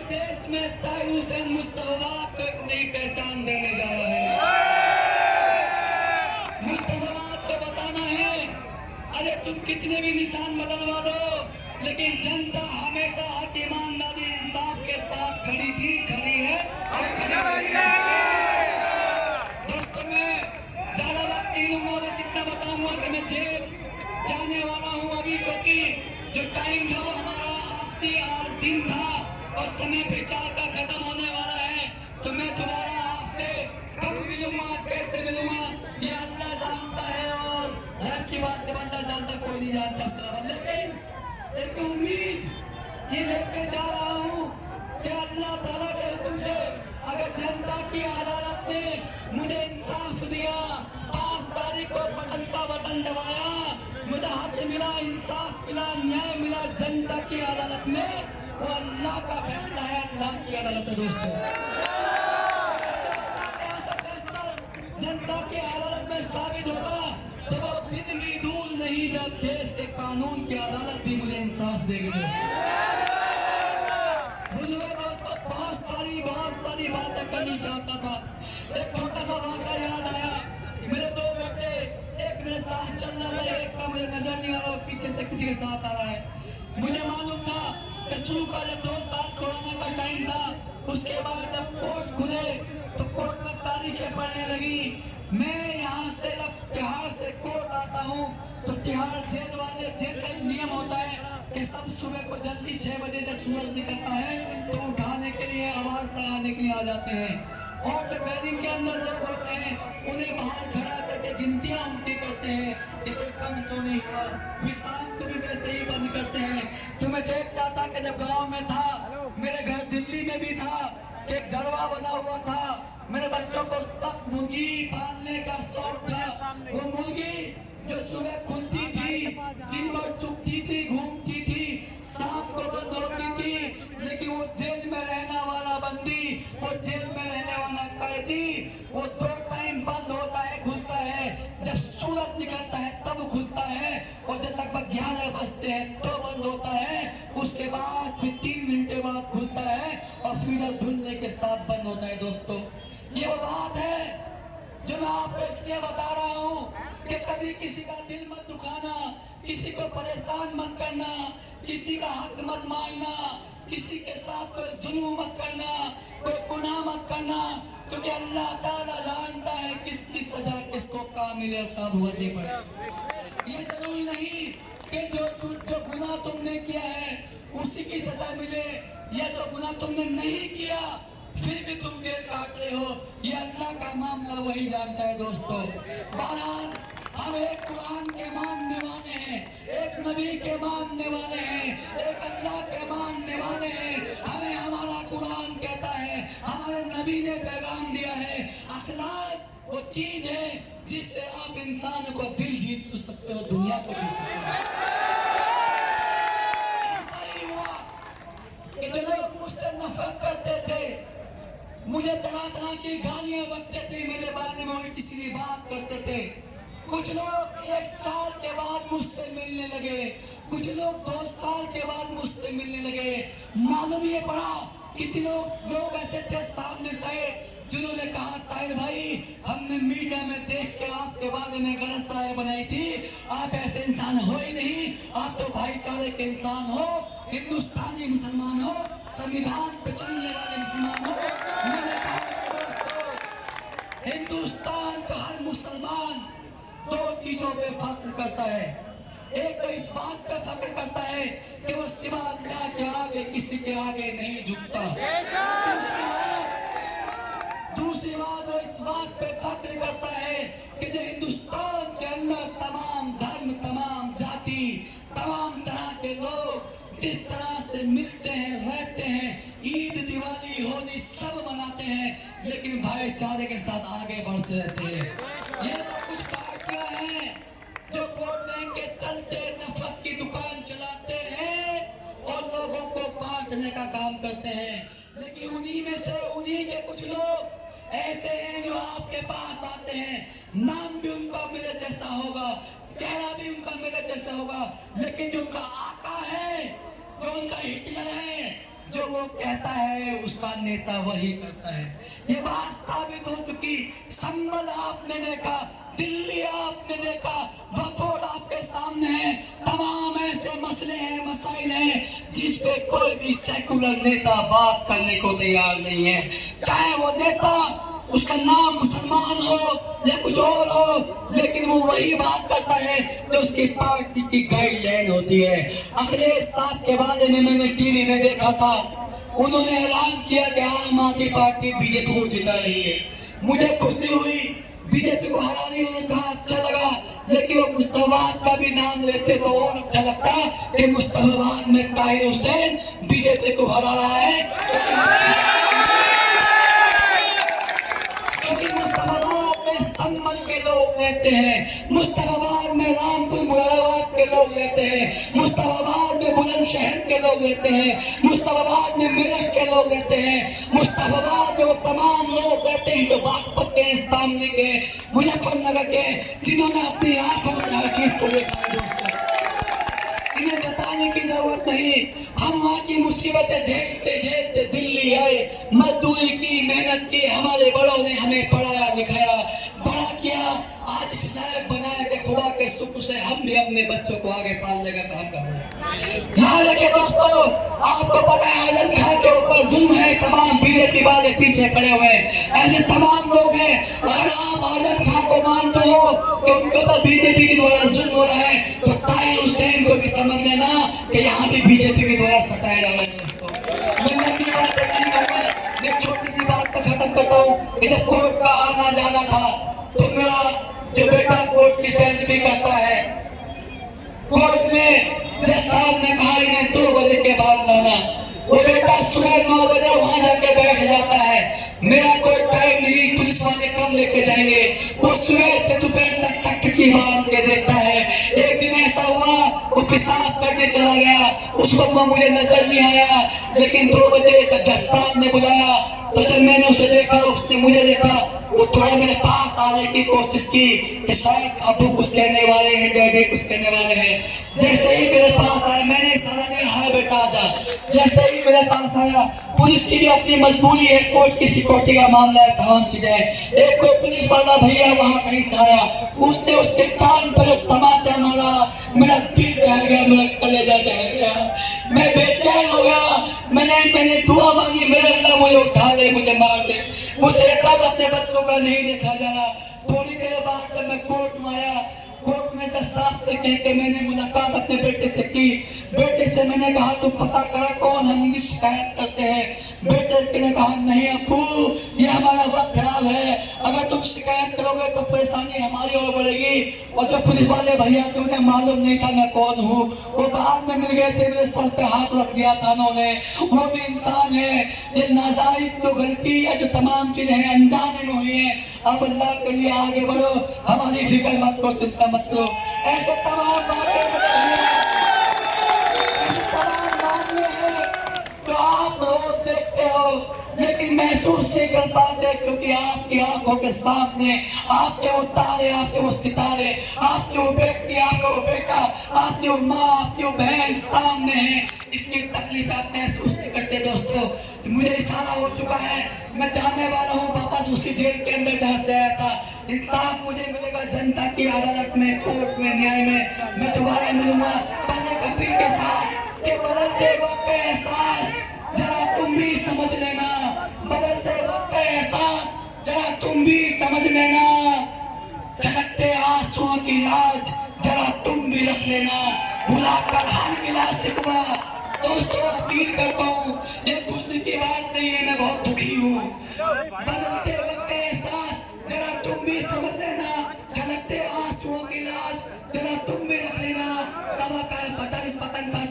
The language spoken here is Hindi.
देश में ताहिर हुसैन मुस्तफा को एक नई पहचान देने जा रहा है। मुस्तफा को बताना है, अरे तुम कितने भी निशान बदलवा दो, लेकिन जनता हमेशा हक, ईमानदारी, इंसाफ के साथ खड़ी थी, खड़ी है और खड़ी रहेगी। दोस्तों, मैं ज्यादा वक्त नहीं लूंगा, बस इतना बताऊंगा कि मैं जेल जाने वाला हूं अभी, क्योंकि जो टाइम था वो हमारा आखिरी दिन था और समय प्रचार का खत्म होने वाला है। तो मैं दोबारा आपसे कब मिलूंगा, कैसे मिलूंगा, ये अल्लाह जानता है और घर की बात से अल्लाह जानता, कोई नहीं जानता इसके अलावा। लेकिन एक उम्मीद ये लेके जा रहा हूँ कि अल्लाह ताला के हुक्म से अगर जनता की अदालत ने मुझे इंसाफ दिया, 5 तारीख को बटन का बटन दबाया, मुझे हक मिला, इंसाफ मिला, न्याय मिला जनता की अदालत में, वो अल्लाह का फैसला है, अल्लाह की अदालत है दोस्तों। ऐसा फैसला जनता की अदालत में साबित होगा तो वो दिन की दूर नहीं जब देश के कानून की अदालत भी मुझे इंसाफ देगी दोस्तों। बहुत सारी बातें करनी चाहता था। एक छोटा सा वाक़या याद आया, मेरे 2 बेटे, एक मेरे साथ चल रहा था, एक का मुझे नजर नहीं आ रहा, पीछे से किसी के साथ आ रहा है। मुझे मालूम था कि शुरू का जब 2 साल कोरोना का टाइम था, उसके बाद जब कोर्ट खुले तो कोर्ट में तारीखें पड़ने लगी। मैं यहाँ से जब तिहाड़ से कोर्ट आता हूँ तो तिहाड़ जेल का एक नियम होता है कि सब सुबह को जल्दी 6 बजे जब सूरज निकलता है तो उठाने के लिए, आवाज लगाने के लिए आ जाते हैं। और जो बैरिंग के अंदर लोग होते हैं उन्हें बाहर खड़ा करके गिनतियां उनकी करते हैं कि कोई कम तो नहीं हुआ। फिर शाम को भी वैसे ही बंद करते हैं। तो मैं देखता था कि जब गांव में था, मेरे घर दिल्ली में भी था, एक गरबा बना हुआ था, मेरे बच्चों को तक मुर्गी पालने का शौक था। वो मुर्गी जो सुबह खुलती थी, दिन भर चुपती थी, घूमती थी, शाम को बंद होती थी, लेकिन वो जेल में रहने वाला बंदी, वो जेल में रहने वाला कैदी, वो 2 टाइम बंद होता है, खुलता है। जब सूरज निकलता है तब खुलता है और जब लगभग 11 बजते हैं तो बंद होता है। उसके बाद फिर 3 घंटे बाद खुलता है और फिर धुलने के साथ बंद होता है दोस्तों। ये वो बात है जो मैं आपको इसलिए बता रहा हूँ कि कभी किसी का दिल मत दुखाना, किसी को परेशान मत करना, किसी का हक मत मारना, किसी के साथ कोई जुल्म मत करना, कोई गुनाह मत करना, क्योंकि अल्लाह ताला जानता है किसकी सजा किसको कहाँ मिले और कब भुगतनी पड़े। ये जरूरी नहीं कि जो गुनाह तुमने किया है उसी की सजा मिले, या जो गुनाह तुमने नहीं किया फिर भी तुम जेल काट रहे हो, ये अल्लाह का मामला वही जानता है दोस्तों। बहरहाल हम एक कुरान के मानने वाले हैं, एक नबी के मानने वाले हैं, एक अल्लाह के मानने वाले हैं। हमें हमारा कुरान कहता है, हमारे नबी ने पैगाम दिया है, अखलाक वो चीज है जिससे आप इंसान को दिल जीत सकते हो, दुनिया को जीत सकते हो। ऐसा ही हुआ कि जो लोग मुझसे नफरत करते थे, मुझे तरह तरह की गालियां बकते थे, मेरे बारे में उल्टी सीधी बात करते थे, कुछ लोग 1 साल के बाद मुझसे मिलने लगे, कुछ लोग 2 साल के बाद मुझसे मिलने लगे। मालूम ये पड़ा कितने लोग ऐसे थे सामने से जिन्होंने कहा, ताहिर भाई हमने मीडिया में देख के आपके बारे में गलत राय बनाई थी, आप ऐसे इंसान हो ही नहीं, आप तो भाईचारे के इंसान हो, हिंदुस्तानी मुसलमान हो, संविधान पे चलने वाले मुसलमान हो। मैंने कहा दोस्तों, हिंदुस्तान का हर मुसलमान 2 चीजों पे फख्र करता है। एक तो इस बात पे फख्र करता है कि वो सिवा अल्लाह के आगे किसी के आगे नहीं झुकता। दूसरी बात वो इस बात पे फख्र करता है कि जो हिंदुस्तान के अंदर तमाम धर्म, तमाम जाति, तमाम तरह के लोग जिस तरह से मिलते हैं, रहते हैं, ईद, दिवाली, होली सब मनाते हैं, लेकिन भाईचारे के साथ आगे बढ़ते रहते हैं। ये तो कुछ पार्टियां हैं जो वोट बैंक के चलते नफरत की दुकान चलाते हैं और लोगों को बांटने का काम करते हैं, लेकिन उन्हीं के कुछ लोग ऐसे हैं जो आपके पास आते हैं, नाम भी उनका मेरे जैसा होगा, चेहरा भी उनका मेरे जैसा होगा, लेकिन जो उनका आका है, जो उनका हिटलर है, जो वो कहता है उसका नेता वही करता है। ये बात साबित हो चुकी। संभल आपने देखा, दिल्ली आपने देखा, वफोट आपके सामने है। तमाम ऐसे मसले हैं, मसाइल हैं जिस पे कोई भी सेकुलर नेता बात करने को तैयार नहीं है। चाहे वो नेता उसका नाम मुसलमान हो या कुछ और हो, लेकिन वो वही बात करता है जो उसकी पार्टी की गाइडलाइन होती है। अखिलेश साहब के बारे में मैंने टीवी में देखा था, उन्होंने ऐलान किया कि आम आदमी पार्टी बीजेपी को जिता रही है। मुझे खुशी हुई, बीजेपी को हराने उन्होंने कहा, अच्छा लगा। लेकिन वो मुस्तफाबाद का भी नाम लेते तो और अच्छा लगता कि मुस्तफाबाद में ताहिर हुसैन बीजेपी को हरा रहा है, क्योंकि मुस्तफाबाद में संभल के लोग रहते हैं, मुस्तफाबाद में रामपुर मुरादाबाद के लोग रहते हैं, मुस्तफाबाद में बुलंदशहर के लोग रहते हैं, मुस्तफाबाद में मेरठ के लोग रहते हैं, मुस्तफाबाद में वो तमाम लोग रहते हैं जो बागपत के, सामने के, मुजफ्फरनगर के, जिन्होंने अपनी आंखों से हर चीज को देखा है। दोस्तों, इन्हें बताने की जरूरत नहीं। हम वहाँ की मुसीबतें झेलते झेलते दिल्ली आए, मजदूरी की, मेहनत की। हमारे बड़ों ने हमें पढ़ाया लिखाया, बड़ा किया, आज इस लायक बनाया कि खुदा के शुक्र से हम भी अपने बच्चों को आगे पालने का काम कर रहे हैं। यहाँ देखिए दोस्तों, आपको पता है आजम खान के ऊपर जुल्म है, तमाम बीजेपी वाले पीछे पड़े हुए हैं, ऐसे तमाम लोग हैं। अगर आप आजम खान को मानते हो कि उनके ऊपर बीजेपी के द्वारा जुल्म हो रहा है, तो ताहिर हुसैन को भी समझ लेना कि यहाँ भी बीजेपी के द्वारा सताया जा रहा है। दोस्तों, मैं लंबी बात नहीं करूँगा, एक छोटी सी बात पर खत्म करता हूँ कि जब कोर्ट का आना जाना था तो मेरा जो बेटा कोर्ट की पैरवी करता है, कोर्ट में जज साहब ने कहा इन्हें 2 बजे के बाद लाना, वो बेटा सुबह 9 बजे वहां जाके बैठ जाता है। मेरा कोई टाइम नहीं, पुलिस वाले कम लेके जाएंगे। वो सुबह से दोपहर तक टकटकी बांध के देखता है। एक दिन ऐसा हुआ, वो पेशाब करने चला गया, उस वक्त वो मुझे नजर नहीं आया, लेकिन 2 बजे जब जज साहब ने बुलाया तो जब मैंने उसे देखा, उसने मुझे देखा, वो थोड़ा मेरे पास आने की कोशिश की कि शायद अबू कुछ कहने वाले हैं, डैडी कुछ कहने वाले हैं। जैसे ही मेरे पास आया, मैंने इशारा दिया, हाँ बेटा आजा। जैसे ही मेरे पास आया, पुलिस की भी अपनी मजबूरी है, कोर्ट की सिक्योरिटी का मामला है, तमाम चीजें। एक कोई पुलिस वाला भैया वहां कहीं से आया, उसने उसके कान पर एक तमाचा मारा, मेरा दिल दहल गया, मेरा कलेजा दहल गया, मैं बेचैन हो गया। मैंने दुआ मांगी, मेरे अल्लाह मुझे उठा ले, मुझे मार दे, मुझे एक अपने बच्चों का नहीं देखा जा रहा। थोड़ी देर बाद जब मैं कोर्ट में आया, कोर्ट में जज साहब से कह के मैंने मुलाकात अपने बेटे से की। बेटे से मैंने कहा तुम पता करा कौन हम उनकी शिकायत करते हैं। बेटे ने कहा नहीं अब्बू, ये हमारा वक्त खराब है, अगर तुम शिकायत करोगे तो परेशानी हमारी और बढ़ेगी। और जो पुलिस वाले भैया थे उन्हें मालूम नहीं था मैं कौन हूँ, वो बाद में मिल गए थे, मेरे सर पे हाथ रख दिया था उन्होंने। वो भी इंसान है, ये नाजायज जो गलती है, जो तमाम चीजें हैं अनजाने में हुई है। आप अल्लाह के लिए आगे बढ़ो, हमारी फिक्र मत करो, चिंता मत करो। ऐसे तमाम बातें, ऐसे तमाम मामले हैं जो आप रोज देखते हो लेकिन महसूस नहीं कर पाते, क्योंकि आपकी आंखों के सामने आपके वो तारे, आपके वो सितारे, आपकी वो बेटी, आपका वो बेटा, आपकी वो माँ, आपकी वो बहन सामने है। इसकी तकलीफ आप महसूस नहीं करते। दोस्तों, मुझे इशारा हो चुका है, मैं जाने वाला हूँ वापस उसी जेल के अंदर जहाँ से आया था। इंसाफ मुझे मिलेगा जनता की अदालत में, कोर्ट में, न्याय में। मैं दोबारा मिलूंगा बस एक अपील के साथ कि बदलते वक्त का एहसास जरा तुम भी समझ लेना, बदलते वक्त का एहसास जरा तुम भी समझ लेना, झलकते आंसुओं की लाज जरा तुम भी रख लेना, भुलाकर हर गिला सिकवा। दोस्तों, अपील करता हूँ, ये खुशी की बात नहीं है, मैं बहुत दुखी हूँ। बदलते वक्त का एहसास जरा तुम भी समझ लेना, झलकते आंसुओं की लाज जरा तुम भी रख लेना। तवा का बटन पतंग का